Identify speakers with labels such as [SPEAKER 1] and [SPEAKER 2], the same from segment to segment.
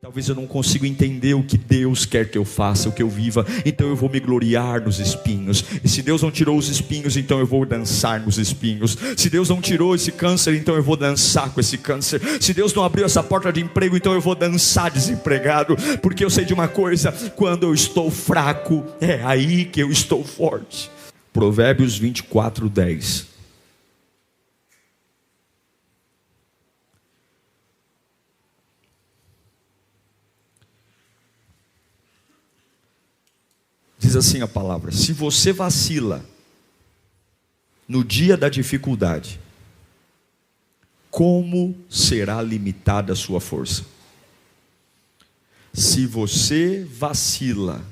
[SPEAKER 1] Talvez eu não consiga entender o que Deus quer que eu faça, o que eu viva, então eu vou me gloriar nos espinhos. E se Deus não tirou os espinhos, então eu vou dançar nos espinhos. Se Deus não tirou esse câncer, então eu vou dançar com esse câncer. Se Deus não abriu essa porta de emprego, então eu vou dançar desempregado. Porque eu sei de uma coisa: quando eu estou fraco, é aí que eu estou forte. Provérbios 24:10. Diz assim a palavra: se você vacila no dia da dificuldade, como será limitada a sua força? Se você vacila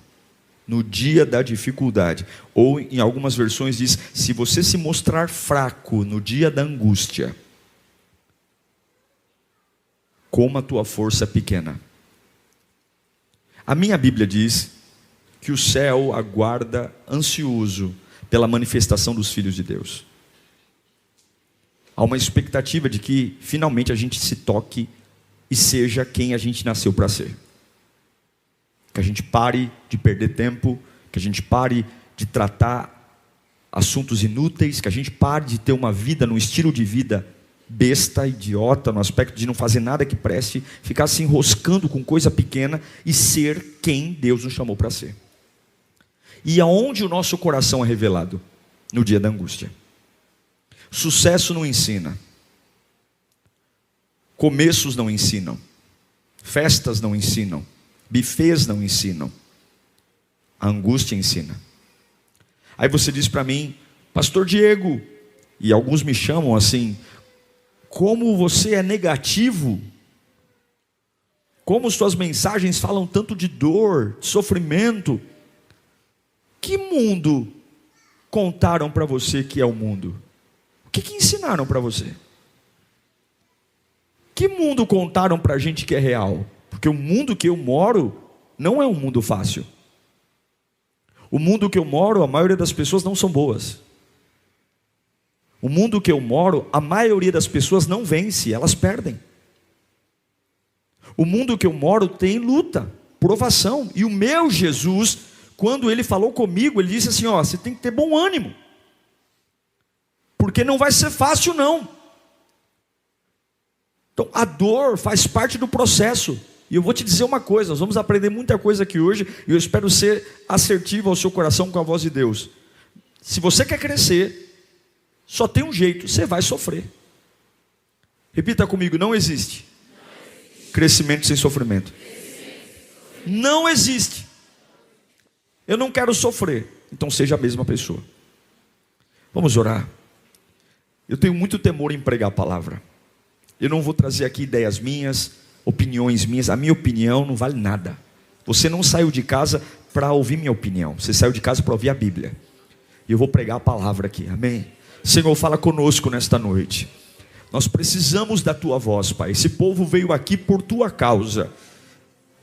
[SPEAKER 1] no dia da dificuldade, ou em algumas versões diz: se você se mostrar fraco no dia da angústia, como a tua força é pequena. A minha Bíblia diz que o céu aguarda ansioso pela manifestação dos filhos de Deus. Há uma expectativa de que finalmente a gente se toque e seja quem a gente nasceu para ser. Que a gente pare de perder tempo, que a gente pare de tratar assuntos inúteis, que a gente pare de ter uma vida, num estilo de vida besta, idiota, no aspecto de não fazer nada que preste, ficar se enroscando com coisa pequena e ser quem Deus nos chamou para ser. E aonde o nosso coração é revelado? No dia da angústia. Sucesso não ensina, começos não ensinam, festas não ensinam, bufês não ensinam, a angústia ensina. Aí você diz para mim: Pastor Diego, e alguns me chamam assim, como você é negativo, como suas mensagens falam tanto de dor, de sofrimento. Que mundo contaram para você que é o mundo? O que ensinaram para você? Que mundo contaram para a gente que é real? Porque o mundo que eu moro não é um mundo fácil. O mundo que eu moro, a maioria das pessoas não são boas. O mundo que eu moro, a maioria das pessoas não vence, elas perdem. O mundo que eu moro tem luta, provação. E o meu Jesus, quando ele falou comigo, ele disse assim: ó, você tem que ter bom ânimo, porque não vai ser fácil não. Então a dor faz parte do processo. E eu vou te dizer uma coisa, nós vamos aprender muita coisa aqui hoje, e eu espero ser assertivo ao seu coração com a voz de Deus. Se você quer crescer, só tem um jeito: você vai sofrer. Repita comigo: não existe crescimento sem sofrimento. Não existe. Eu não quero sofrer, então seja a mesma pessoa. Vamos orar. Eu tenho muito temor em pregar a palavra. Eu não vou trazer aqui ideias minhas, opiniões minhas. A minha opinião não vale nada. Você não saiu de casa para ouvir minha opinião, você saiu de casa para ouvir a Bíblia. E eu vou pregar a palavra aqui, amém? Senhor, fala conosco nesta noite. Nós precisamos da tua voz, Pai. Esse povo veio aqui por tua causa.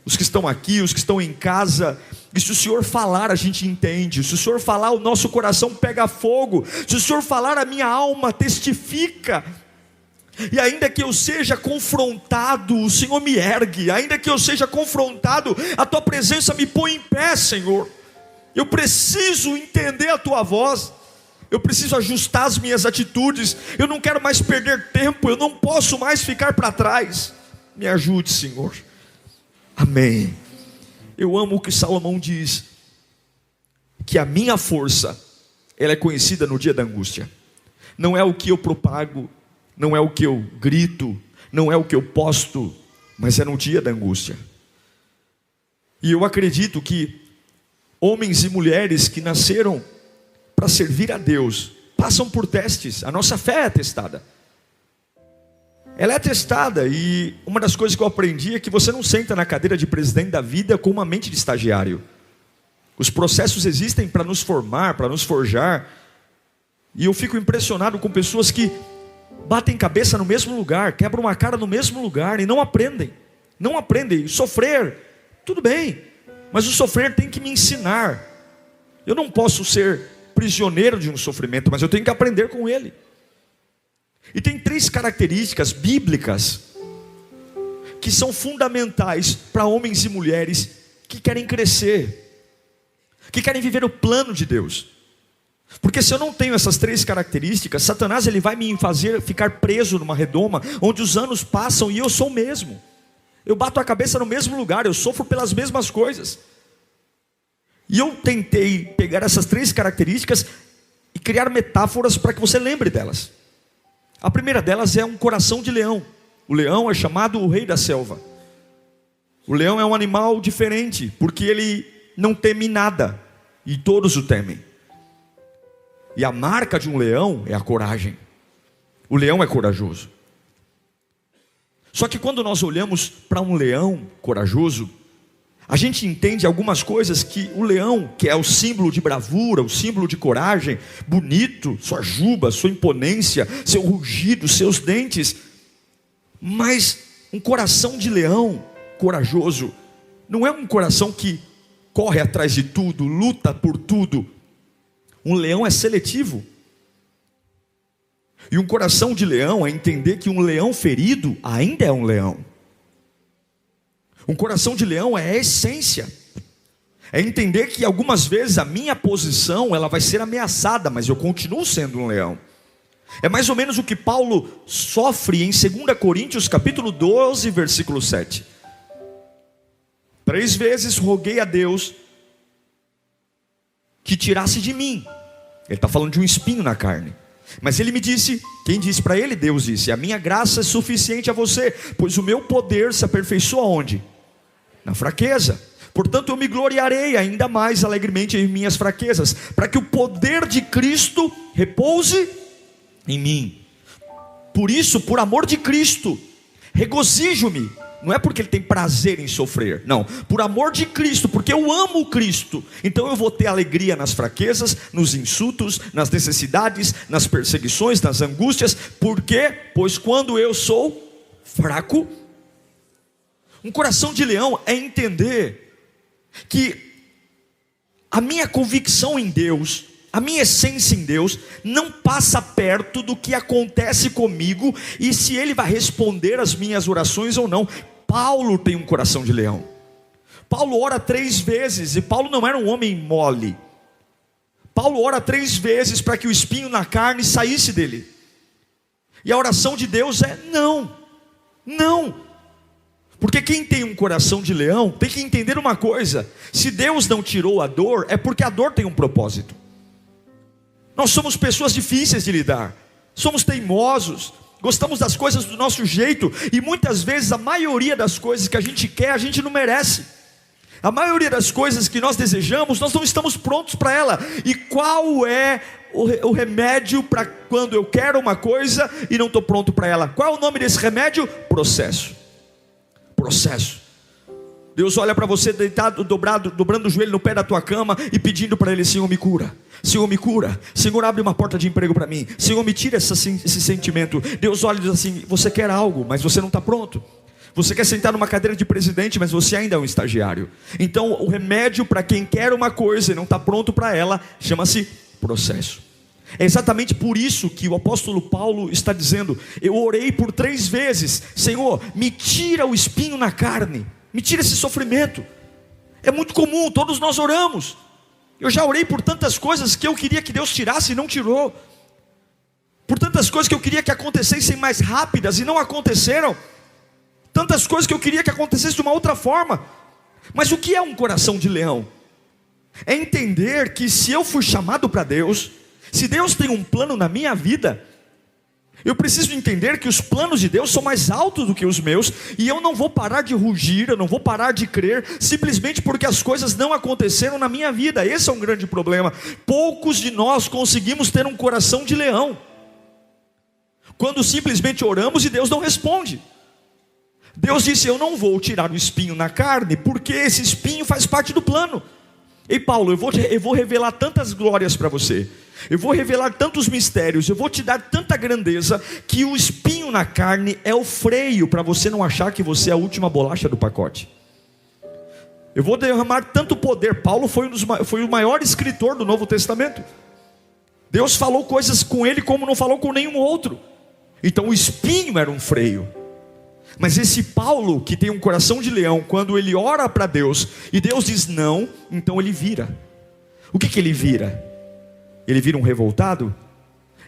[SPEAKER 1] Os que estão aqui, os que estão em casa, e se o Senhor falar, a gente entende. Se o Senhor falar, o nosso coração pega fogo. Se o Senhor falar, a minha alma testifica. E ainda que eu seja confrontado, o Senhor me ergue. Ainda que eu seja confrontado, a tua presença me põe em pé, Senhor. Eu preciso entender a tua voz. Eu preciso ajustar as minhas atitudes. Eu não quero mais perder tempo. Eu não posso mais ficar para trás. Me ajude, Senhor. Amém. Eu amo o que Salomão diz, que a minha força, ela é conhecida no dia da angústia. Não é o que eu propago, não é o que eu grito, não é o que eu posto, mas é no dia da angústia. E eu acredito que homens e mulheres que nasceram para servir a Deus passam por testes. A nossa fé é testada. Ela é testada, e uma das coisas que eu aprendi é que você não senta na cadeira de presidente da vida com uma mente de estagiário. Os processos existem para nos formar, para nos forjar. E eu fico impressionado com pessoas que batem cabeça no mesmo lugar, quebram a cara no mesmo lugar e não aprendem. Não aprendem. Sofrer, tudo bem, mas o sofrer tem que me ensinar. Eu não posso ser prisioneiro de um sofrimento, mas eu tenho que aprender com ele. E tem 3 características bíblicas que são fundamentais para homens e mulheres que querem crescer, que querem viver o plano de Deus. Porque se eu não tenho essas 3 características, Satanás ele vai me fazer ficar preso numa redoma, onde os anos passam e eu sou o mesmo. Eu bato a cabeça no mesmo lugar, eu sofro pelas mesmas coisas. E eu tentei pegar essas 3 características e criar metáforas para que você lembre delas. A primeira delas é um coração de leão. O leão é chamado o rei da selva. O leão é um animal diferente, porque ele não teme nada, e todos o temem. E a marca de um leão é a coragem. O leão é corajoso. Só que quando nós olhamos para um leão corajoso, a gente entende algumas coisas que o leão, que é o símbolo de bravura, o símbolo de coragem, bonito, sua juba, sua imponência, seu rugido, seus dentes. Mas um coração de leão corajoso não é um coração que corre atrás de tudo, luta por tudo. Um leão é seletivo. E um coração de leão é entender que um leão ferido ainda é um leão. Um coração de leão é a essência. É entender que algumas vezes a minha posição ela vai ser ameaçada, mas eu continuo sendo um leão. É mais ou menos o que Paulo sofre em 2 Coríntios capítulo 12, versículo 7. 3 vezes roguei a Deus que tirasse de mim. Ele está falando de um espinho na carne. Mas ele me disse, quem disse para ele? Deus disse: a minha graça é suficiente a você, pois o meu poder se aperfeiçoa onde? Na fraqueza. Portanto eu me gloriarei ainda mais alegremente em minhas fraquezas, para que o poder de Cristo repouse em mim. Por isso, por amor de Cristo, regozijo-me. Não é porque ele tem prazer em sofrer, não, por amor de Cristo, porque eu amo Cristo. Então eu vou ter alegria nas fraquezas, nos insultos, nas necessidades, nas perseguições, nas angústias. Por quê? Pois quando eu sou fraco. Um coração de leão é entender que a minha convicção em Deus, a minha essência em Deus, não passa perto do que acontece comigo e se Ele vai responder as minhas orações ou não. Paulo tem um coração de leão. Paulo ora 3 vezes, e Paulo não era um homem mole. Paulo ora 3 vezes para que o espinho na carne saísse dele. E a oração de Deus é não, não. Porque quem tem um coração de leão tem que entender uma coisa: se Deus não tirou a dor, é porque a dor tem um propósito. Nós somos pessoas difíceis de lidar, somos teimosos, gostamos das coisas do nosso jeito, e muitas vezes a maioria das coisas que a gente quer, a gente não merece. A maioria das coisas que nós desejamos, nós não estamos prontos para ela. E qual é o remédio para quando eu quero uma coisa e não estou pronto para ela? Qual é o nome desse remédio? Processo. Deus olha para você deitado, dobrando o joelho no pé da tua cama e pedindo para Ele: Senhor, me cura. Senhor, me cura. Senhor, abre uma porta de emprego para mim. Senhor, me tira esse sentimento. Deus olha e diz assim: você quer algo, mas você não está pronto. Você quer sentar numa cadeira de presidente, mas você ainda é um estagiário. Então o remédio para quem quer uma coisa e não está pronto para ela chama-se processo. É exatamente por isso que o apóstolo Paulo está dizendo: eu orei por 3 vezes, Senhor, me tira o espinho na carne, me tira esse sofrimento. É muito comum, todos nós oramos. Eu já orei por tantas coisas que eu queria que Deus tirasse e não tirou, por tantas coisas que eu queria que acontecessem mais rápidas e não aconteceram, tantas coisas que eu queria que acontecesse de uma outra forma. Mas o que é um coração de leão? É entender que se eu fui chamado para Deus, se Deus tem um plano na minha vida, eu preciso entender que os planos de Deus são mais altos do que os meus, e eu não vou parar de rugir, eu não vou parar de crer, simplesmente porque as coisas não aconteceram na minha vida. Esse é um grande problema. Poucos de nós conseguimos ter um coração de leão, quando simplesmente oramos e Deus não responde. Deus disse: eu não vou tirar o espinho na carne, porque esse espinho faz parte do plano. Ei Paulo, eu vou revelar tantas glórias para você, eu vou revelar tantos mistérios, eu vou te dar tanta grandeza, que o espinho na carne é o freio para você não achar que você é a última bolacha do pacote. Eu vou derramar tanto poder. Paulo foi o maior escritor do Novo Testamento. Deus falou coisas com ele como não falou com nenhum outro. Então o espinho era um freio. Mas esse Paulo, que tem um coração de leão, quando ele ora para Deus, e Deus diz não, então ele vira. O que ele vira? Ele vira um revoltado?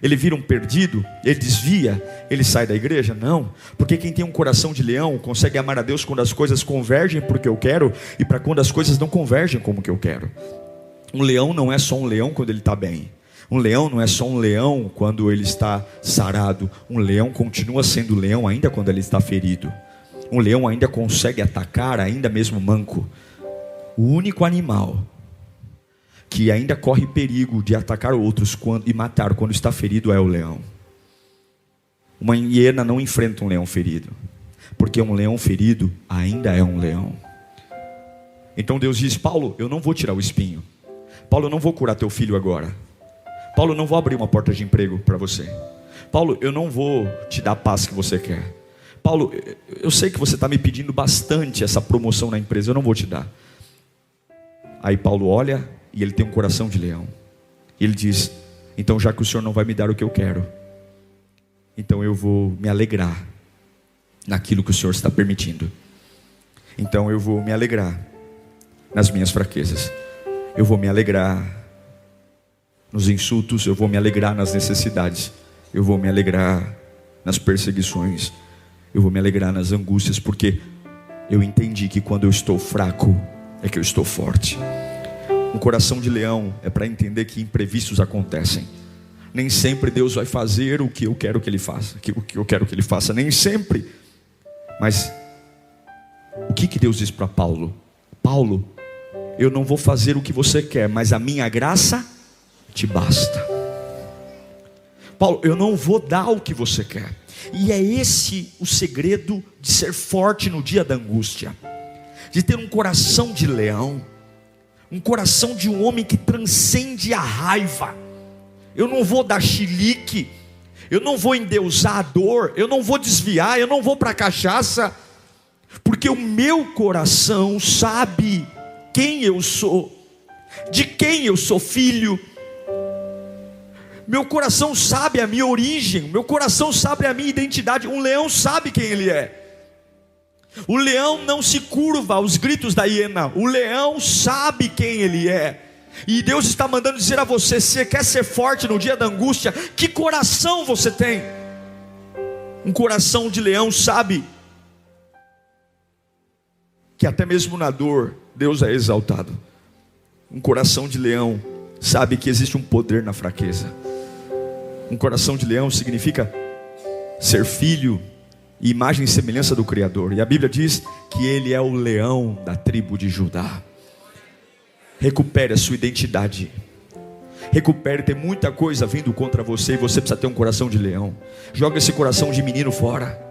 [SPEAKER 1] Ele vira um perdido? Ele desvia? Ele sai da igreja? Não, porque quem tem um coração de leão consegue amar a Deus quando as coisas convergem para o que eu quero, e para quando as coisas não convergem como que eu quero. Um leão não é só um leão quando ele está bem. Um leão não é só um leão quando ele está sarado. Um leão continua sendo leão ainda quando ele está ferido. Um leão ainda consegue atacar, ainda mesmo manco. O único animal que ainda corre perigo de atacar outros e matar quando está ferido é o leão. Uma hiena não enfrenta um leão ferido, porque um leão ferido ainda é um leão. Então Deus diz: Paulo, eu não vou tirar o espinho. Paulo, eu não vou curar teu filho agora. Paulo, eu não vou abrir uma porta de emprego para você. Paulo, eu não vou te dar a paz que você quer. Paulo, eu sei que você está me pedindo bastante essa promoção na empresa, eu não vou te dar. Aí Paulo olha e ele tem um coração de leão. E ele diz: então já que o Senhor não vai me dar o que eu quero, então eu vou me alegrar naquilo que o Senhor está permitindo. Então eu vou me alegrar nas minhas fraquezas. Eu vou me alegrar nos insultos, eu vou me alegrar nas necessidades, eu vou me alegrar nas perseguições, eu vou me alegrar nas angústias, porque eu entendi que quando eu estou fraco é que eu estou forte. Um coração de leão é para entender que imprevistos acontecem. Nem sempre Deus vai fazer o que eu quero que Ele faça, o que eu quero que Ele faça, nem sempre. Mas o que Deus diz para Paulo? Paulo, eu não vou fazer o que você quer, mas a minha graça te basta. Paulo, eu não vou dar o que você quer. E é esse o segredo de ser forte no dia da angústia, de ter um coração de leão, um coração de um homem que transcende a raiva. Eu não vou dar chilique, eu não vou endeusar a dor, eu não vou desviar, eu não vou para a cachaça, porque o meu coração sabe quem eu sou, de quem eu sou filho. Meu coração sabe a minha origem, meu coração sabe a minha identidade. Um leão sabe quem ele é. O leão não se curva aos gritos da hiena. O leão sabe quem ele é. E Deus está mandando dizer a você: se você quer ser forte no dia da angústia, que coração você tem? Um coração de leão sabe que até mesmo na dor Deus é exaltado. Um coração de leão sabe que existe um poder na fraqueza. Um coração de leão significa ser filho e imagem e semelhança do Criador. E a Bíblia diz que ele é o leão da tribo de Judá. Recupere a sua identidade. Recupere, tem muita coisa vindo contra você e você precisa ter um coração de leão. Joga esse coração de menino fora.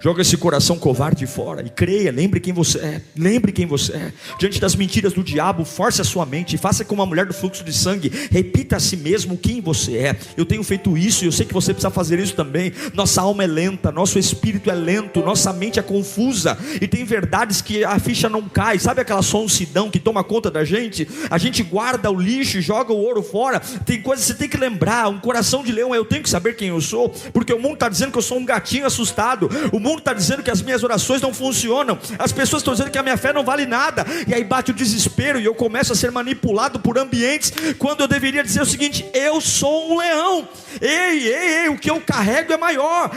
[SPEAKER 1] Joga esse coração covarde fora e creia, lembre quem você é. Lembre quem você é. Diante das mentiras do diabo, force a sua mente, faça como uma mulher do fluxo de sangue. Repita a si mesmo quem você é. Eu tenho feito isso e eu sei que você precisa fazer isso também. Nossa alma é lenta, nosso espírito é lento, nossa mente é confusa, e tem verdades que a ficha não cai. Sabe aquela sonsidão que toma conta da gente? A gente guarda o lixo e joga o ouro fora. Tem coisas que você tem que lembrar. Um coração de leão é: eu tenho que saber quem eu sou, porque o mundo está dizendo que eu sou um gatinho assustado. O mundo está dizendo que as minhas orações não funcionam. As pessoas estão dizendo que a minha fé não vale nada. E aí bate o desespero e eu começo a ser manipulado por ambientes, quando eu deveria dizer o seguinte: eu sou um leão. Ei, o que eu carrego é maior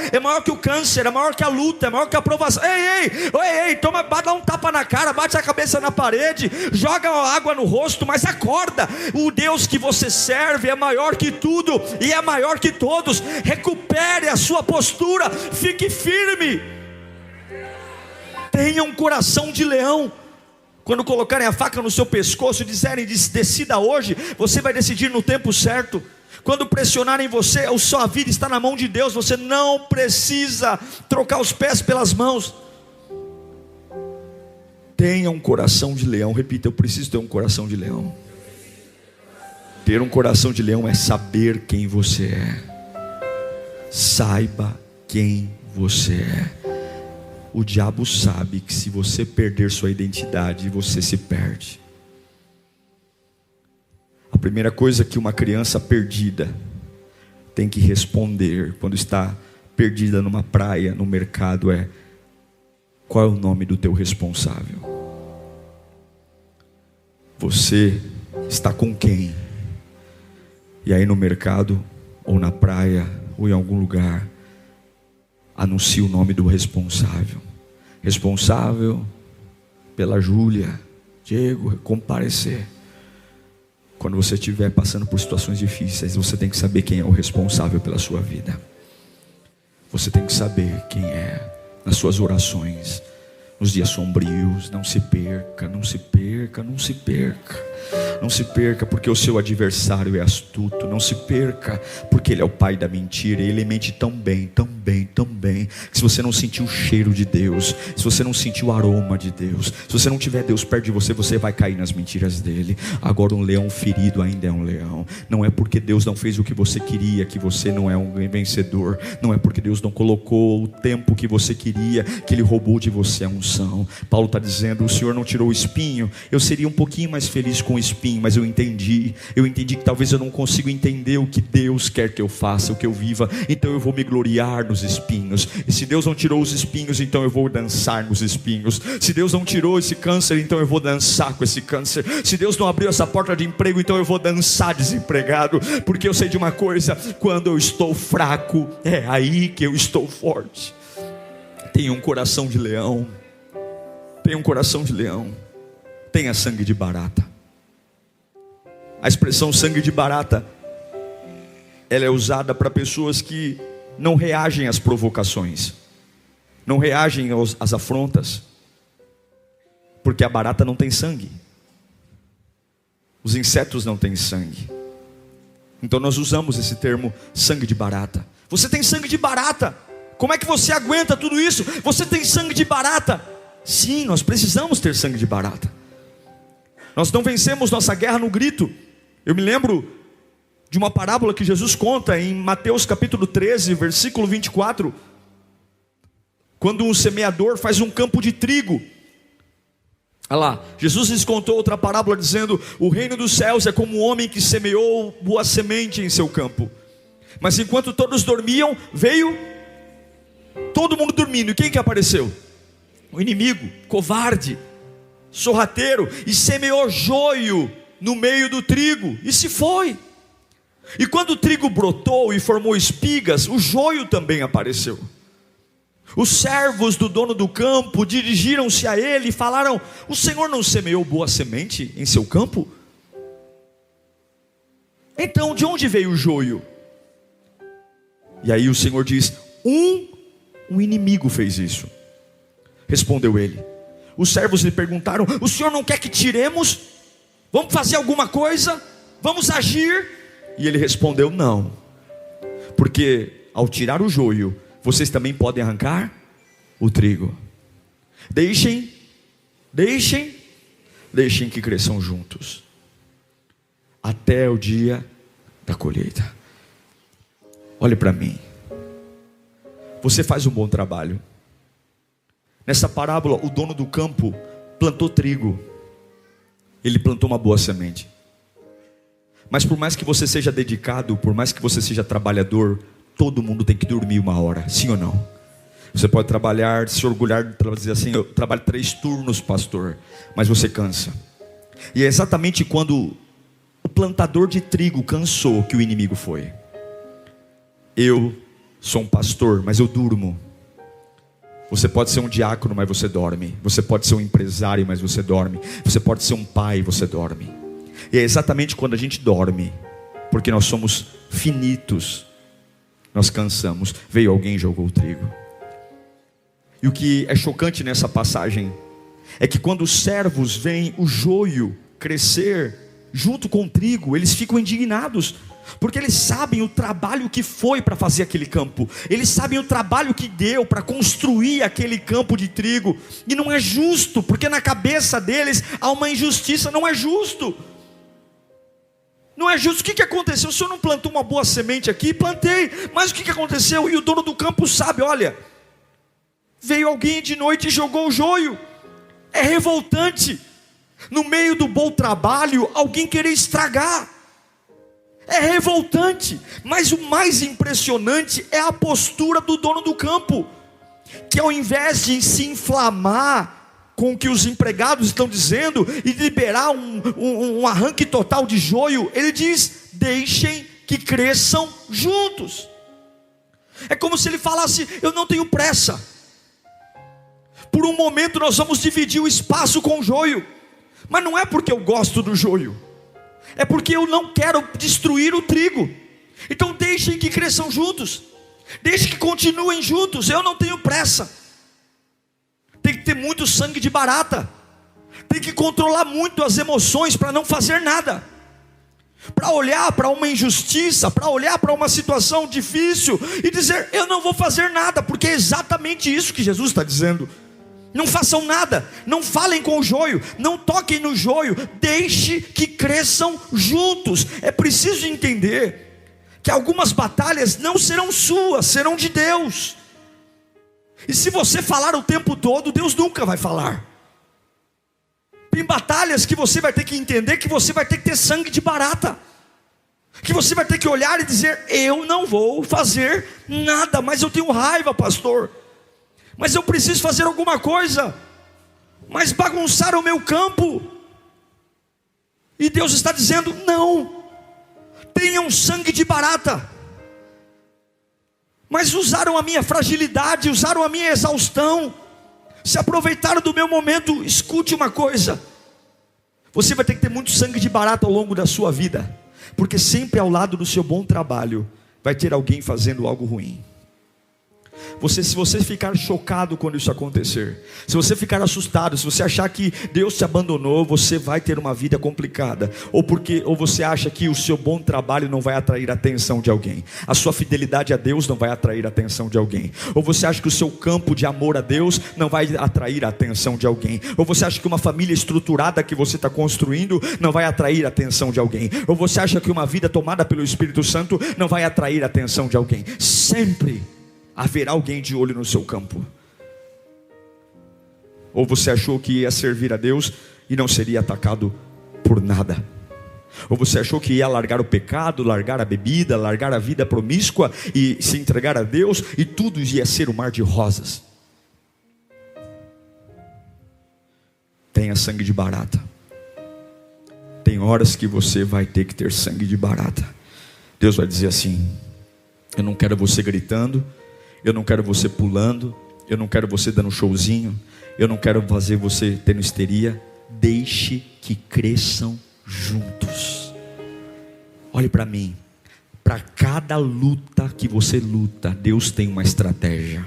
[SPEAKER 1] que o câncer, é maior que a luta, é maior que a provação. Ei, toma, dá um tapa na cara, bate a cabeça na parede, joga água no rosto, mas acorda. O Deus que você serve é maior que tudo e é maior que todos. Recupere a sua postura, fique firme. Tenha um coração de leão. Quando colocarem a faca no seu pescoço e disserem: decida hoje, você vai decidir no tempo certo. Quando pressionarem você, a sua vida está na mão de Deus. Você não precisa trocar os pés pelas mãos. Tenha um coração de leão. Repita: eu preciso ter um coração de leão. Ter um coração de leão é saber quem você é. Saiba quem você é. O diabo sabe que se você perder sua identidade, você se perde. A primeira coisa que uma criança perdida tem que responder quando está perdida numa praia, no mercado, é: Qual é o nome do teu responsável? Você está com quem? E aí no mercado, ou na praia, ou em algum lugar, anuncia o nome do responsável. Responsável pela Júlia, Diego, comparecer. Quando você estiver passando por situações difíceis, você tem que saber quem é o responsável pela sua vida. Você tem que saber quem é. Nas suas orações, nos dias sombrios, não se perca, não se perca, não se perca. Não se perca porque o seu adversário é astuto. Não se perca porque ele é o pai da mentira. E ele mente tão bem, tão bem, tão bem, que se você não sentir o cheiro de Deus, se você não sentir o aroma de Deus, se você não tiver Deus perto de você, você vai cair nas mentiras dele. Agora um leão ferido ainda é um leão. Não é porque Deus não fez o que você queria que você não é um vencedor. Não é porque Deus não colocou o tempo que você queria que ele roubou de você a unção. Paulo está dizendo: o Senhor não tirou o espinho. Eu seria um pouquinho mais feliz com o espinho, mas eu entendi que talvez eu não consiga entender o que Deus quer que eu faça, o que eu viva, então eu vou me gloriar nos espinhos. E se Deus não tirou os espinhos, então eu vou dançar nos espinhos. Se Deus não tirou esse câncer, então eu vou dançar com esse câncer. Se Deus não abriu essa porta de emprego, então eu vou dançar desempregado, porque eu sei de uma coisa: quando eu estou fraco, é aí que eu estou forte. Tenha um coração de leão, tenha um coração de leão, tenha sangue de barata. A expressão sangue de barata, ela é usada para pessoas que não reagem às provocações, não reagem às afrontas, porque a barata não tem sangue, os insetos não têm sangue. Então nós usamos esse termo sangue de barata. Você tem sangue de barata, como é que você aguenta tudo isso? Você tem sangue de barata? Sim, nós precisamos ter sangue de barata. Nós não vencemos nossa guerra no grito. Eu me lembro de uma parábola que Jesus conta em Mateus capítulo 13, versículo 24. Quando um semeador faz um campo de trigo. Olha lá, Jesus lhes contou outra parábola dizendo: o reino dos céus é como um homem que semeou boa semente em seu campo. Mas enquanto todos dormiam, veio todo mundo dormindo. E quem que apareceu? O inimigo, covarde, sorrateiro, e semeou joio no meio do trigo, e se foi. E quando o trigo brotou e formou espigas, o joio também apareceu. Os servos do dono do campo dirigiram-se a ele e falaram: o Senhor não semeou boa semente em seu campo? Então de onde veio o joio? E aí o Senhor diz: um inimigo fez isso. Respondeu ele. Os servos lhe perguntaram: o Senhor não quer que tiremos? Vamos fazer alguma coisa? Vamos agir? E ele respondeu: não, porque ao tirar o joio, vocês também podem arrancar o trigo. Deixem que cresçam juntos, até o dia da colheita. Olhe para mim, você faz um bom trabalho. Nessa parábola, o dono do campo plantou trigo. Ele plantou uma boa semente. Mas por mais que você seja dedicado, por mais que você seja trabalhador, todo mundo tem que dormir uma hora, sim ou não? Você pode trabalhar, se orgulhar de dizer assim: eu trabalho 3 turnos, pastor, mas você cansa. E é exatamente quando o plantador de trigo cansou que o inimigo foi. Eu sou um pastor, mas eu durmo. Você pode ser um diácono, mas você dorme. Você pode ser um empresário, mas você dorme. Você pode ser um pai, você dorme. E é exatamente quando a gente dorme, porque nós somos finitos, nós cansamos. Veio alguém e jogou o trigo. E o que é chocante nessa passagem é que quando os servos veem o joio crescer junto com o trigo, eles ficam indignados, porque eles sabem o trabalho que foi para fazer aquele campo. Eles sabem o trabalho que deu para construir aquele campo de trigo. E não é justo, porque na cabeça deles há uma injustiça. Não é justo. Não é justo. O que aconteceu? O senhor não plantou uma boa semente aqui? Plantei. Mas o que aconteceu? E o dono do campo sabe: olha, veio alguém de noite e jogou o joio. É revoltante, no meio do bom trabalho, alguém querer estragar. É revoltante, mas o mais impressionante é a postura do dono do campo. que ao invés de se inflamar com o que os empregados estão dizendo e liberar um arranque total de joio, ele diz: deixem que cresçam juntos. É como se ele falasse: eu não tenho pressa. Por um momento nós vamos dividir o espaço com o joio, mas não é porque eu gosto do joio, é porque eu não quero destruir o trigo. Então deixem que cresçam juntos, deixem que continuem juntos. Eu não tenho pressa. Tem que ter muito sangue de barata, tem que controlar muito as emoções para não fazer nada, para olhar para uma injustiça, para olhar para uma situação difícil e dizer: eu não vou fazer nada, porque é exatamente isso que Jesus está dizendo. Não façam nada, não falem com o joio, não toquem no joio, deixe que cresçam juntos. É preciso entender que algumas batalhas não serão suas, serão de Deus. E se você falar o tempo todo, Deus nunca vai falar. Tem batalhas que você vai ter que entender que você vai ter que ter sangue de barata, que você vai ter que olhar e dizer: eu não vou fazer nada, mas eu tenho raiva, pastor, mas eu preciso fazer alguma coisa, mas bagunçaram o meu campo. E Deus está dizendo: não, tenham sangue de barata. Mas usaram a minha fragilidade, usaram a minha exaustão, se aproveitaram do meu momento. Escute uma coisa: você vai ter que ter muito sangue de barata ao longo da sua vida, porque sempre ao lado do seu bom trabalho vai ter alguém fazendo algo ruim. Se você ficar chocado quando isso acontecer, se você ficar assustado, se você achar que Deus te abandonou, você vai ter uma vida complicada. Ou você acha que o seu bom trabalho não vai atrair a atenção de alguém, a sua fidelidade a Deus não vai atrair a atenção de alguém. Ou você acha que o seu campo de amor a Deus não vai atrair a atenção de alguém. Ou você acha que uma família estruturada que você está construindo não vai atrair a atenção de alguém. Ou você acha que uma vida tomada pelo Espírito Santo não vai atrair a atenção de alguém. Sempre haverá alguém de olho no seu campo. Ou você achou que ia servir a Deus e não seria atacado por nada. Ou você achou que ia largar o pecado, largar a bebida, largar a vida promíscua e se entregar a Deus, e tudo ia ser um mar de rosas. Tenha sangue de barata. Tem horas que você vai ter que ter sangue de barata. Deus vai dizer assim: eu não quero você gritando, eu não quero você pulando, eu não quero você dando showzinho, eu não quero fazer você tendo histeria. Deixe que cresçam juntos. Olhe para mim. Para cada luta que você luta, Deus tem uma estratégia.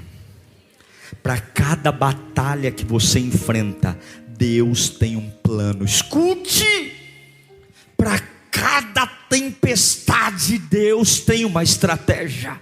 [SPEAKER 1] Para cada batalha que você enfrenta, Deus tem um plano. Escute. Para cada tempestade, Deus tem uma estratégia.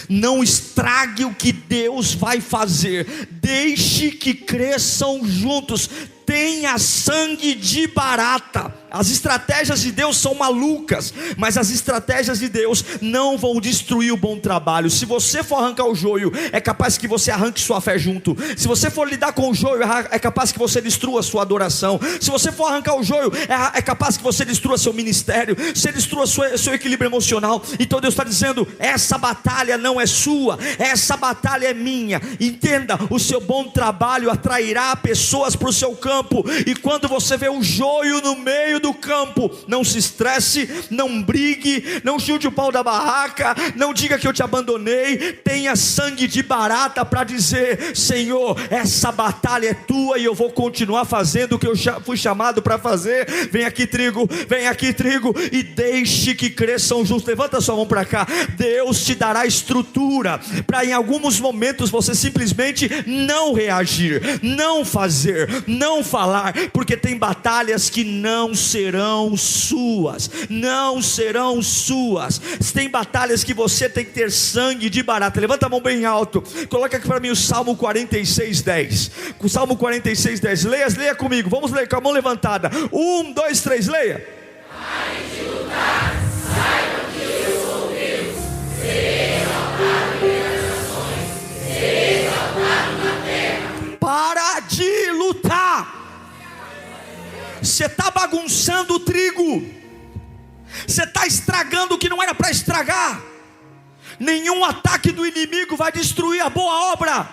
[SPEAKER 1] Não estrague o que Deus vai fazer. Deixe que cresçam juntos. Tenha sangue de barata. As estratégias de Deus são malucas, mas as estratégias de Deus não vão destruir o bom trabalho. Se você for arrancar o joio, é capaz que você arranque sua fé junto. Se você for lidar com o joio, é capaz que você destrua a sua adoração. Se você for arrancar o joio, é capaz que você destrua seu ministério, você destrua seu equilíbrio emocional. Então Deus está dizendo: essa batalha não é sua, essa batalha é minha. Entenda, o seu bom trabalho atrairá pessoas para o seu campo. E quando você vê um joio no meio do campo, não se estresse, não brigue, não chute o pau da barraca, não diga que eu te abandonei. Tenha sangue de barata para dizer: Senhor, essa batalha é tua e eu vou continuar fazendo o que eu fui chamado para fazer. Vem aqui trigo, e deixe que cresçam juntos. Levanta sua mão para cá. Deus te dará estrutura para em alguns momentos você simplesmente não reagir, não fazer, não falar, porque tem batalhas que não serão suas, não serão suas. Tem batalhas que você tem que ter sangue de barata. Levanta a mão bem alto, coloca aqui para mim o Salmo 46:10. O Salmo 46:10. Leia comigo, vamos ler com a mão levantada. 1, 2, 3, leia. Ai de lutar, saiba que eu sou Deus, serei exaltado nas nações, serei exaltado na terra. Para de lutar. Você está bagunçando o trigo, você está estragando o que não era para estragar. Nenhum ataque do inimigo vai destruir a boa obra.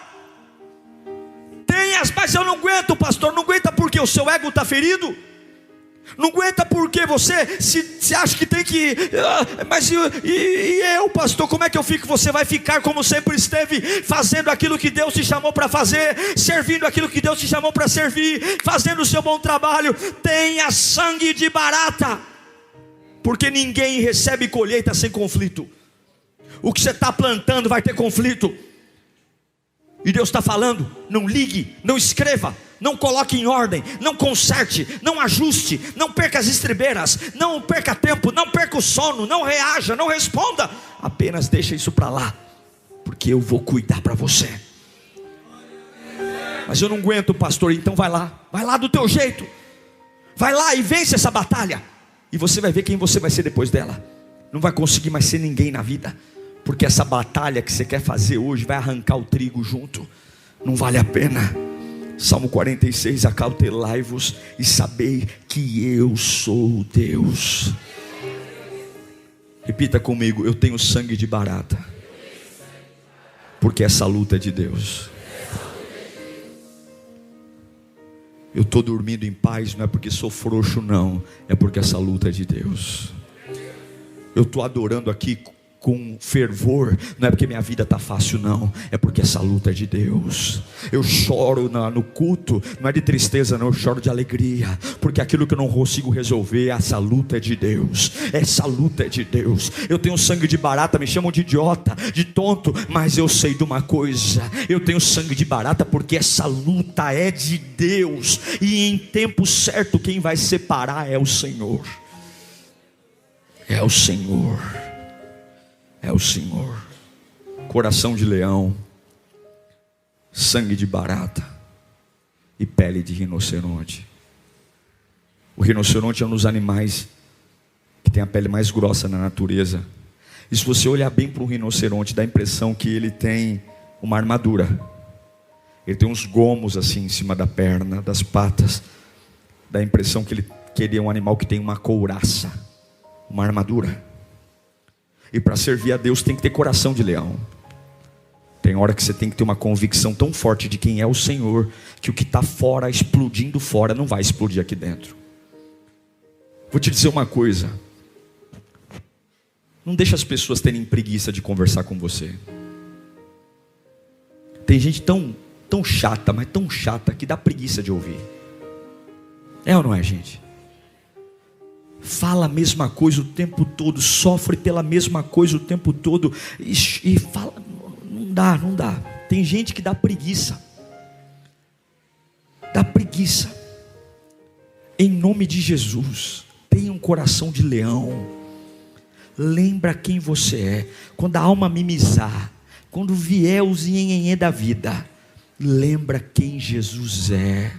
[SPEAKER 1] mas eu não aguento, pastor. Não aguenta porque o seu ego está ferido? Não aguenta porque você se acha que tem que... mas eu, pastor, como é que eu fico? Você vai ficar como sempre esteve, fazendo aquilo que Deus te chamou para fazer, servindo aquilo que Deus te chamou para servir, fazendo o seu bom trabalho. Tenha sangue de barata, porque ninguém recebe colheita sem conflito. O que você está plantando vai ter conflito. E Deus está falando: não ligue, não escreva, não coloque em ordem, não conserte, não ajuste, não perca as estribeiras, não perca tempo, não perca o sono, não reaja, não responda. Apenas deixa isso para lá, porque eu vou cuidar para você. Mas eu não aguento, pastor. Então vai lá do teu jeito, vai lá e vence essa batalha, e você vai ver quem você vai ser depois dela. Não vai conseguir mais ser ninguém na vida, porque essa batalha que você quer fazer hoje vai arrancar o trigo junto. Não vale a pena. Salmo 46: acautelai-vos e sabei que eu sou Deus. Repita comigo: eu tenho sangue de barata, porque essa luta é de Deus. Eu estou dormindo em paz, não é porque sou frouxo, não, é porque essa luta é de Deus. Eu estou adorando aqui com fervor, não é porque minha vida está fácil, não, é porque essa luta é de Deus. Eu choro no culto, não é de tristeza, não, eu choro de alegria, porque aquilo que eu não consigo resolver, essa luta é de Deus. Essa luta é de Deus. Eu tenho sangue de barata, me chamam de idiota, de tonto, mas eu sei de uma coisa: eu tenho sangue de barata porque essa luta é de Deus, e em tempo certo quem vai separar é o Senhor. É o Senhor. É o Senhor. Coração de leão, sangue de barata e pele de rinoceronte. O rinoceronte é um dos animais que tem a pele mais grossa na natureza. E se você olhar bem para um rinoceronte, dá a impressão que ele tem uma armadura. Ele tem uns gomos assim em cima da perna, das patas. Dá a impressão que ele é um animal que tem uma couraça, uma armadura. E para servir a Deus tem que ter coração de leão. Tem hora que você tem que ter uma convicção tão forte de quem é o Senhor, que o que está fora, explodindo fora, não vai explodir aqui dentro. Vou te dizer uma coisa: não deixa as pessoas terem preguiça de conversar com você. Tem gente tão chata, mas tão chata, que dá preguiça de ouvir. É ou não é, gente? Fala a mesma coisa o tempo todo, sofre pela mesma coisa o tempo todo, e fala, não dá. Tem gente que dá preguiça. Dá preguiça. Em nome de Jesus, tenha um coração de leão. Lembra quem você é. Quando a alma mimizar, quando vier os nhenhenhê da vida, lembra quem Jesus é.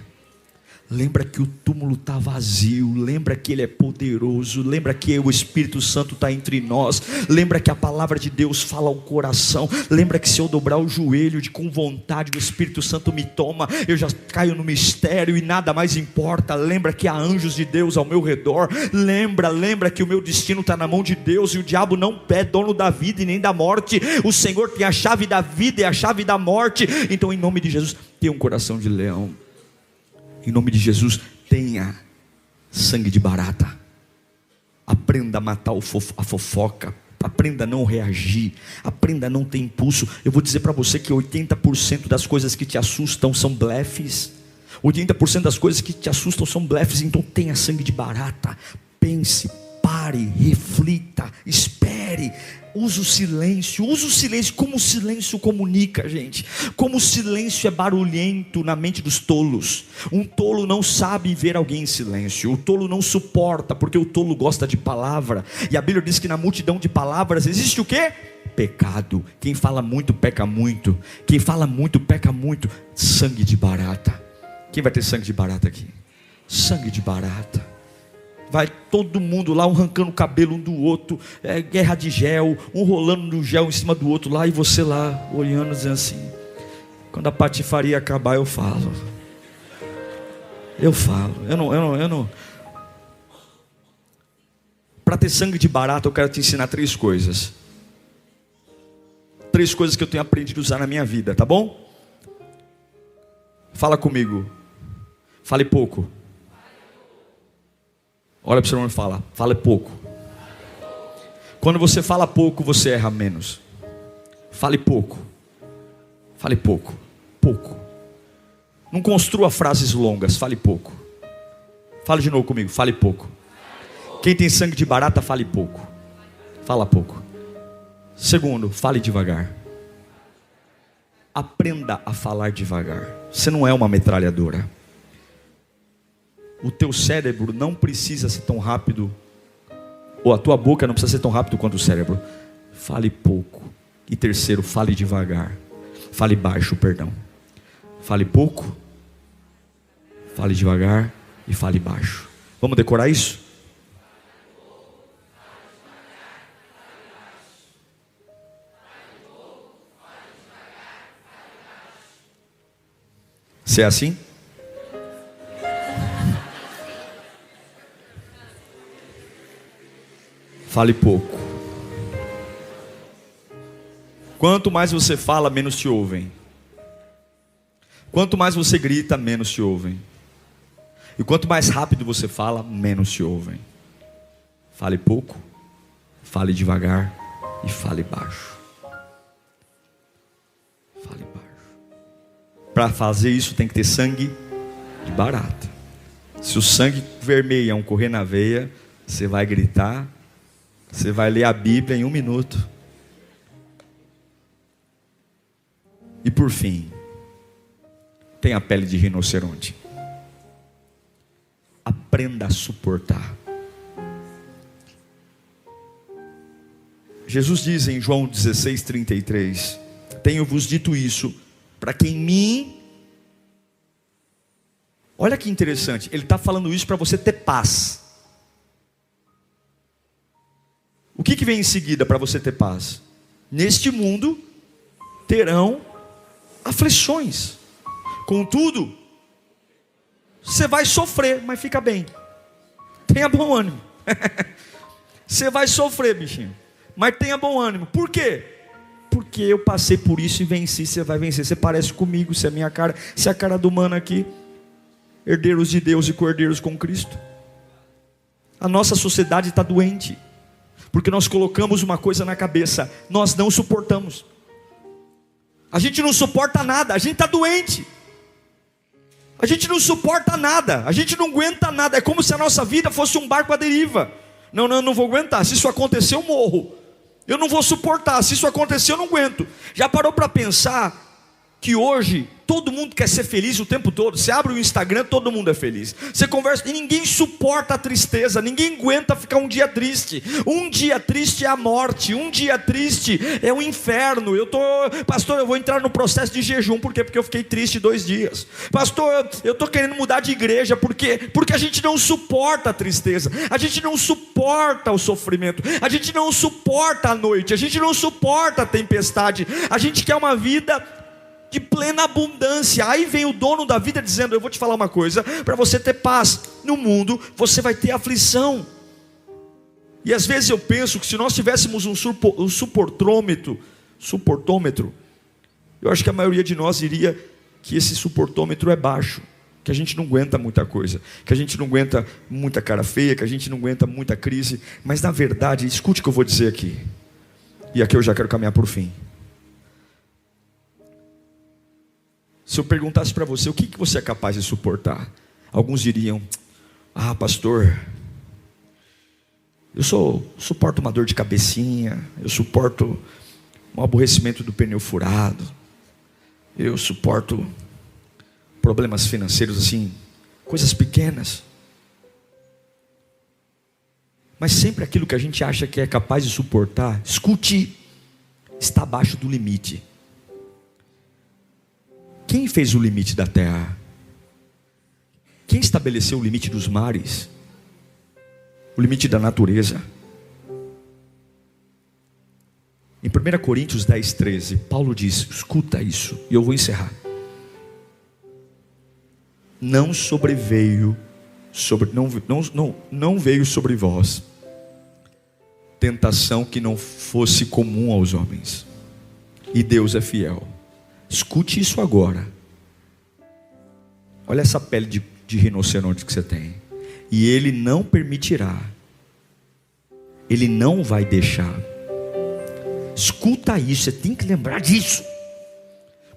[SPEAKER 1] Lembra que o túmulo está vazio. Lembra que Ele é poderoso. Lembra que o Espírito Santo está entre nós. Lembra que a palavra de Deus fala ao coração. Lembra que se eu dobrar o joelho com vontade, o Espírito Santo me toma, eu já caio no mistério e nada mais importa. Lembra que há anjos de Deus ao meu redor. Lembra que o meu destino está na mão de Deus, e o diabo não é dono da vida e nem da morte. O Senhor tem a chave da vida e a chave da morte. Então, em nome de Jesus, tenha um coração de leão. Em nome de Jesus, tenha sangue de barata. Aprenda a matar a fofoca. Aprenda a não reagir. Aprenda a não ter impulso. Eu vou dizer para você que 80% das coisas que te assustam são blefes. 80% das coisas que te assustam são blefes. Então tenha sangue de barata. Pense, pare, reflita, espere. Use o silêncio como o silêncio comunica, gente. Como o silêncio é barulhento na mente dos tolos. Um tolo não sabe ver alguém em silêncio. O tolo não suporta, porque o tolo gosta de palavra. E a Bíblia diz que na multidão de palavras existe o quê? Pecado. Quem fala muito peca muito. Quem fala muito peca muito. Sangue de barata. Quem vai ter sangue de barata aqui? Sangue de barata. Vai todo mundo lá, um arrancando o cabelo um do outro, guerra de gel, um rolando no gel em cima do outro lá, e você lá olhando, dizendo assim: quando a patifaria acabar eu falo. Eu não. Para ter sangue de barata, eu quero te ensinar 3 coisas. 3 coisas que eu tenho aprendido a usar na minha vida, tá bom? Fala comigo. Fale pouco. Olha para o seu irmão e fala: fale pouco. Quando você fala pouco, você erra menos. Fale pouco. Fale pouco. Pouco. Não construa frases longas. Fale pouco. Fale de novo comigo. Fale pouco. Quem tem sangue de barata, fale pouco. Fala pouco. Segundo, fale devagar. Aprenda a falar devagar. Você não é uma metralhadora. O teu cérebro não precisa ser tão rápido, ou a tua boca não precisa ser tão rápido quanto o cérebro. Fale pouco. E terceiro, fale devagar. Fale baixo, perdão. Fale pouco, fale devagar e fale baixo. Vamos decorar isso? Você é assim? Fale pouco. Quanto mais você fala, menos te ouvem. Quanto mais você grita, menos te ouvem. E quanto mais rápido você fala, menos te ouvem. Fale pouco, fale devagar e fale baixo. Fale baixo. Para fazer isso tem que ter sangue de barata. Se o sangue vermelhão correr na veia, você vai gritar, você vai ler a Bíblia em 1 minuto. E por fim, tem a pele de rinoceronte. Aprenda a suportar. Jesus diz em João 16:33: tenho-vos dito isso, para que em mim... Olha que interessante, ele está falando isso para você ter paz. O que vem em seguida para você ter paz? Neste mundo terão aflições. Contudo, você vai sofrer, mas fica bem. Tenha bom ânimo. Você vai sofrer, bichinho, mas tenha bom ânimo. Por quê? Porque eu passei por isso e venci. Você vai vencer. Você parece comigo, você é minha cara, você é a cara do mano aqui. Herdeiros de Deus e co-herdeiros com Cristo. A nossa sociedade está doente, porque nós colocamos uma coisa na cabeça: nós não suportamos. A gente não suporta nada, a gente está doente. A gente não suporta nada, a gente não aguenta nada. É como se a nossa vida fosse um barco à deriva. Não vou aguentar. Se isso acontecer, eu morro. Eu não vou suportar. Se isso acontecer, eu não aguento. Já parou para pensar que hoje todo mundo quer ser feliz o tempo todo? Você abre o Instagram, todo mundo é feliz. Você conversa e ninguém suporta a tristeza. Ninguém aguenta ficar um dia triste. Um dia triste é a morte. Um dia triste é o inferno. Pastor, eu vou entrar no processo de jejum. Por quê? Porque eu fiquei triste 2 dias. Pastor, eu estou querendo mudar de igreja. Por quê? Porque a gente não suporta a tristeza. A gente não suporta o sofrimento. A gente não suporta a noite. A gente não suporta a tempestade. A gente quer uma vida de plena abundância. Aí vem o dono da vida dizendo: eu vou te falar uma coisa, para você ter paz no mundo, você vai ter aflição. E às vezes eu penso que se nós tivéssemos um suportômetro, eu acho que a maioria de nós diria que esse suportômetro é baixo, que a gente não aguenta muita coisa, que a gente não aguenta muita cara feia, que a gente não aguenta muita crise. Mas na verdade, escute o que eu vou dizer aqui, e aqui eu já quero caminhar por fim. Se eu perguntasse para você, o que você é capaz de suportar? Alguns diriam: ah, pastor, eu suporto uma dor de cabecinha, eu suporto um aborrecimento do pneu furado, eu suporto problemas financeiros assim, coisas pequenas. Mas sempre aquilo que a gente acha que é capaz de suportar, escute, está abaixo do limite. Quem fez o limite da terra? Quem estabeleceu o limite dos mares? O limite da natureza? Em 1 Coríntios 10:13, Paulo diz, escuta isso, e eu vou encerrar: não veio sobre vós tentação que não fosse comum aos homens, e Deus é fiel. Escute isso agora. olha essa pele de rinoceronte que você tem. E Ele não permitirá, Ele não vai deixar. Escuta isso, você tem que lembrar disso.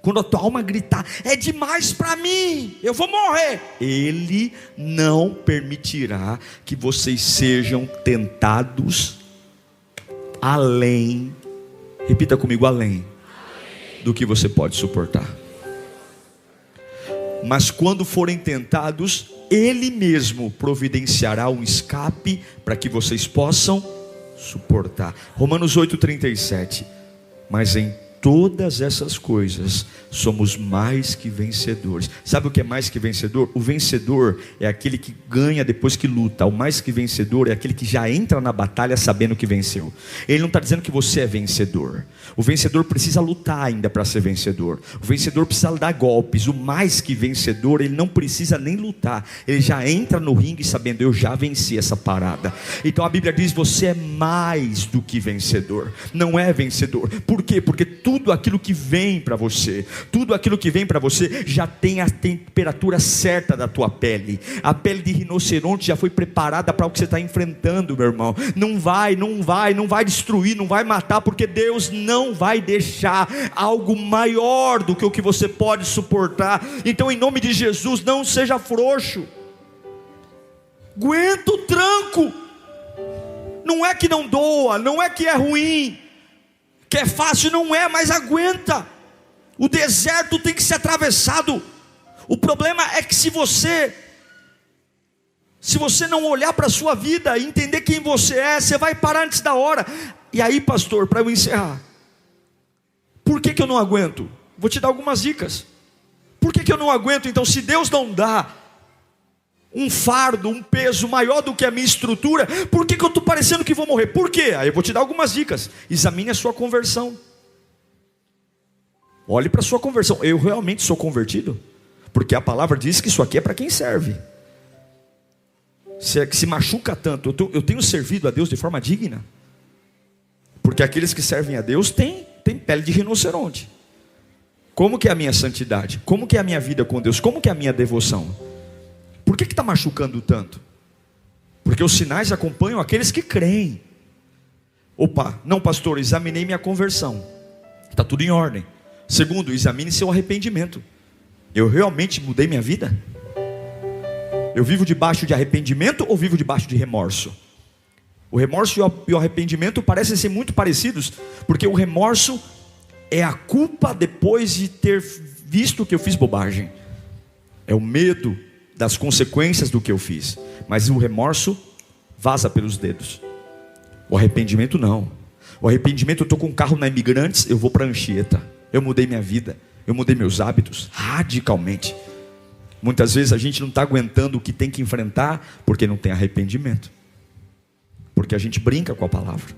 [SPEAKER 1] Quando a tua alma gritar, é demais para mim, eu vou morrer, Ele não permitirá que vocês sejam tentados além, repita comigo, além do que você pode suportar. Mas quando forem tentados, Ele mesmo providenciará um escape para que vocês possam suportar. Romanos 8:37. Mas em todas essas coisas somos mais que vencedores. Sabe o que é mais que vencedor? O vencedor é aquele que ganha depois que luta. O mais que vencedor é aquele que já entra na batalha sabendo que venceu. Ele não está dizendo que você é vencedor. O vencedor precisa lutar ainda para ser vencedor. O vencedor precisa dar golpes. O mais que vencedor, ele não precisa nem lutar. Ele já entra no ringue sabendo, eu já venci essa parada. Então a Bíblia diz, você é mais do que vencedor. Não é vencedor. Por quê? Porque tudo aquilo que vem para você, já tem a temperatura certa da tua pele. A pele de rinoceronte já foi preparada para o que você está enfrentando, meu irmão. Não vai destruir, não vai matar, porque Deus não vai deixar algo maior do que o que você pode suportar. Então, em nome de Jesus, não seja frouxo. Aguenta o tranco. Não é que não doa, não é que é ruim, que é fácil, não é, mas aguenta. O deserto tem que ser atravessado. O problema é que se você não olhar para a sua vida e entender quem você é, você vai parar antes da hora. E aí, pastor, para eu encerrar, por que eu não aguento? Vou te dar algumas dicas. Por que eu não aguento? Então, se Deus não dá um fardo, um peso maior do que a minha estrutura, por que eu estou parecendo que vou morrer? Por quê? Aí eu vou te dar algumas dicas. Examine a sua conversão. Olhe para a sua conversão. Eu realmente sou convertido? Porque a palavra diz que isso aqui é para quem serve. Se é que se machuca tanto, eu tenho servido a Deus de forma digna? Porque aqueles que servem a Deus têm pele de rinoceronte. Como que é a minha santidade? Como que é a minha vida com Deus? Como que é a minha devoção? Por que está machucando tanto? Porque os sinais acompanham aqueles que creem. Opa, não pastor, examinei minha conversão, está tudo em ordem. Segundo, examine seu arrependimento. Eu realmente mudei minha vida? Eu vivo debaixo de arrependimento ou vivo debaixo de remorso? O remorso e o arrependimento parecem ser muito parecidos, porque o remorso é a culpa depois de ter visto que eu fiz bobagem. É o medo das consequências do que eu fiz. Mas o remorso vaza pelos dedos. O arrependimento não. O arrependimento, eu estou com um carro na Imigrantes, eu vou para Anchieta. Eu mudei minha vida, eu mudei meus hábitos radicalmente. Muitas vezes a gente não está aguentando o que tem que enfrentar porque não tem arrependimento. Porque a gente brinca com a palavra.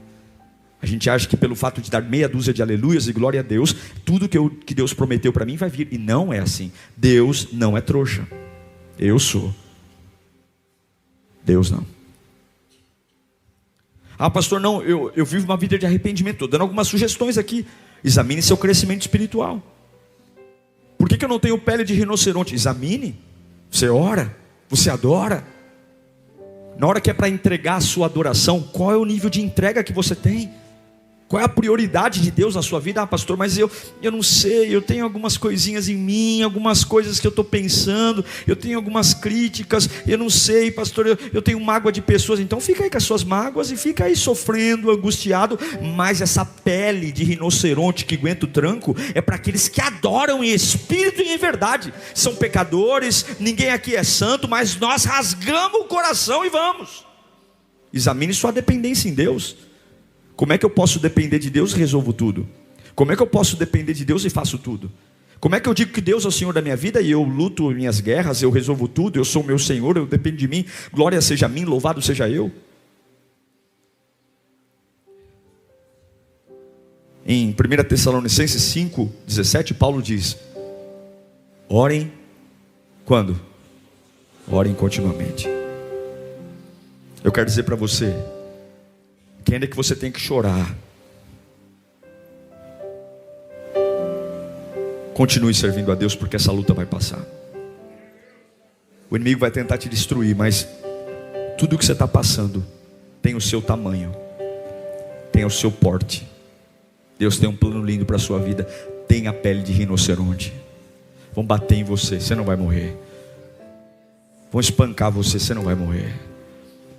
[SPEAKER 1] A gente acha que pelo fato de dar meia dúzia de aleluias e glória a Deus, tudo que Deus prometeu para mim vai vir. E não é assim. Deus não é trouxa. Eu sou. Deus não. Ah, pastor, não, eu vivo uma vida de arrependimento. Estou dando algumas sugestões aqui. Examine seu crescimento espiritual. Por que eu não tenho pele de rinoceronte? Examine. Você ora, você adora. Na hora que é para entregar a sua adoração, qual é o nível de entrega que você tem? Qual é a prioridade de Deus na sua vida? Ah, pastor, mas eu não sei, eu tenho algumas coisinhas em mim, algumas coisas que eu estou pensando, eu tenho algumas críticas, eu não sei, pastor, eu tenho mágoa de pessoas. Então fica aí com as suas mágoas e fica aí sofrendo, angustiado. Mas essa pele de rinoceronte que aguenta o tranco é para aqueles que adoram em espírito e em verdade. São pecadores, ninguém aqui é santo, mas nós rasgamos o coração e vamos. Examine sua dependência em Deus. Como é que eu posso depender de Deus e resolvo tudo? Como é que eu posso depender de Deus e faço tudo? Como é que eu digo que Deus é o Senhor da minha vida e eu luto minhas guerras, eu resolvo tudo, eu sou o meu Senhor, eu dependo de mim, glória seja a mim, louvado seja eu? Em 1 Tessalonicenses 5:17, Paulo diz: orem quando? Orem continuamente. Eu quero dizer para você que ainda que você tenha que chorar, continue servindo a Deus, porque essa luta vai passar. O inimigo vai tentar te destruir, mas tudo que você está passando tem o seu tamanho, tem o seu porte. Deus tem um plano lindo para a sua vida. Tem a pele de rinoceronte. Vão bater em você, você não vai morrer. Vão espancar você, você não vai morrer.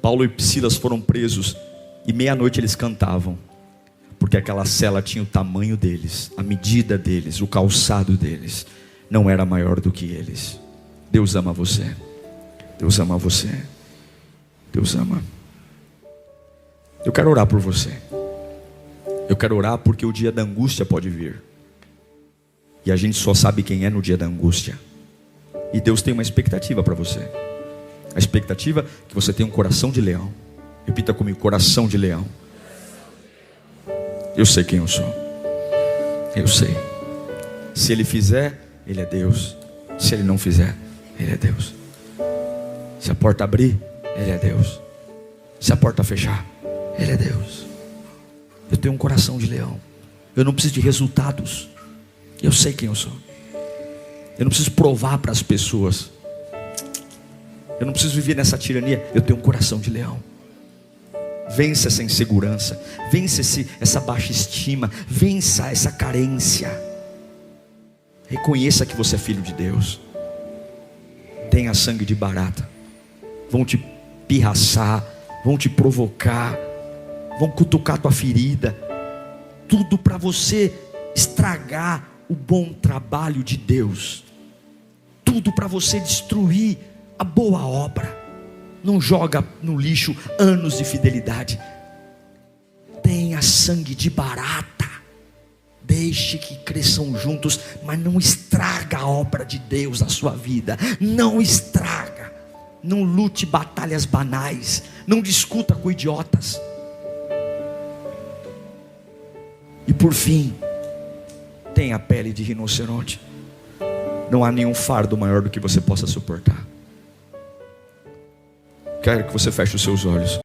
[SPEAKER 1] Paulo e Silas foram presos e meia-noite eles cantavam, porque aquela cela tinha o tamanho deles, a medida deles, o calçado deles não era maior do que eles. Deus ama você. Deus ama você. Deus ama. Eu quero orar por você. Eu quero orar porque o dia da angústia pode vir. E a gente só sabe quem é no dia da angústia. E Deus tem uma expectativa para você. A expectativa é que você tenha um coração de leão. Repita comigo, coração de leão. Eu sei quem eu sou. Eu sei. Se Ele fizer, Ele é Deus. Se Ele não fizer, Ele é Deus. Se a porta abrir, Ele é Deus. Se a porta fechar, Ele é Deus. Eu tenho um coração de leão. Eu não preciso de resultados. Eu sei quem eu sou. Eu não preciso provar para as pessoas. Eu não preciso viver nessa tirania. Eu tenho um coração de leão. Vença essa insegurança. Vença essa baixa estima. Vença essa carência. Reconheça que você é filho de Deus. Tenha sangue de barata. Vão te pirraçar, vão te provocar, vão cutucar tua ferida. Tudo para você estragar o bom trabalho de Deus. Tudo para você destruir a boa obra. Não joga no lixo anos de fidelidade. Tenha sangue de barata. Deixe que cresçam juntos, mas não estraga a obra de Deus na sua vida. Não estraga. Não lute batalhas banais. Não discuta com idiotas. E por fim, tenha a pele de rinoceronte. Não há nenhum fardo maior do que você possa suportar. Quero que você feche os seus olhos.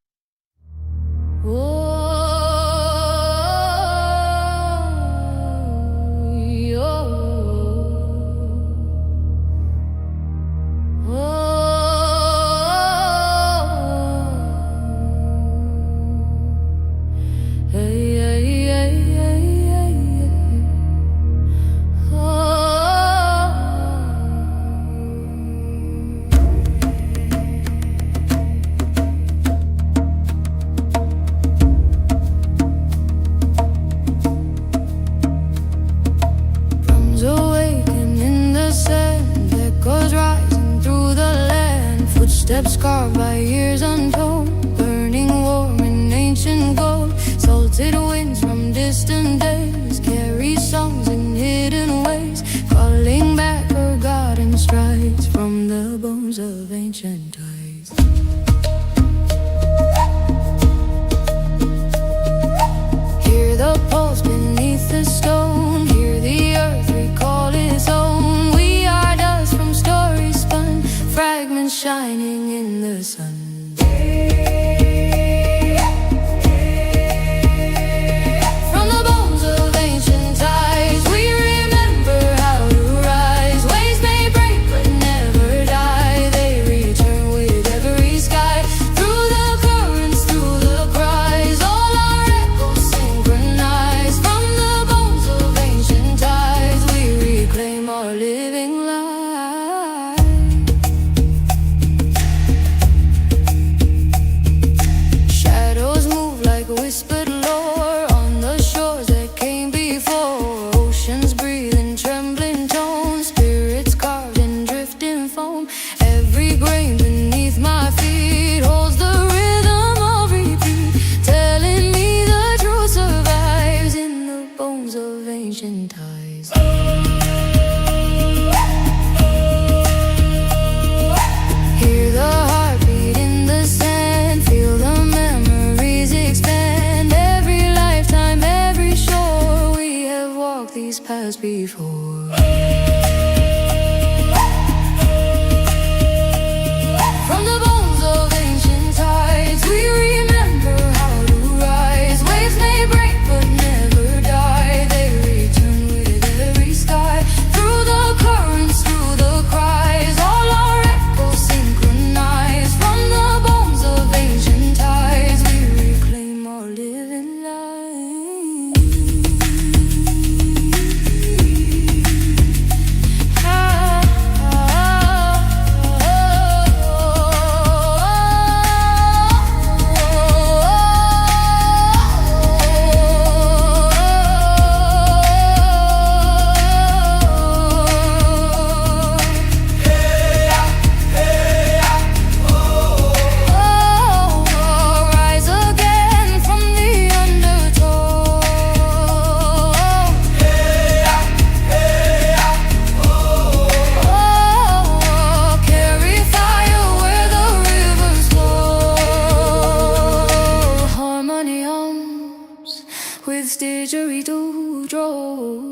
[SPEAKER 2] Steps carved by years untold, burning warm in ancient gold. Salted winds from distant days carry songs in hidden ways, calling back forgotten strides from the bones of ancient times. Hear the pulse beneath the stone, hear the earth recall its own. We are dust from stories spun, fragments shining in the sun. From the bones of ancient ties, we remember how to rise. Waves may break but never die. They return with every sky. Through the currents, through the cries, all our echoes synchronize. From the bones of ancient ties, we reclaim our living life. Whispered lore on the shores that came before. Oceans breathe in trembling tones, spirits carved in drifting foam. Every grain beneath my feet holds the rhythm of repeat, telling me the truth survives in the bones of ancient ties. Hear the heartbeat in the sand, feel the memories expand. Every lifetime, every shore, we have walked these paths before. From the bones of ancient tides, we remember how to rise. Waves may break but never die. They return with every sky. Through the currents, through the cries, all our echoes sing. didgeridoo drove.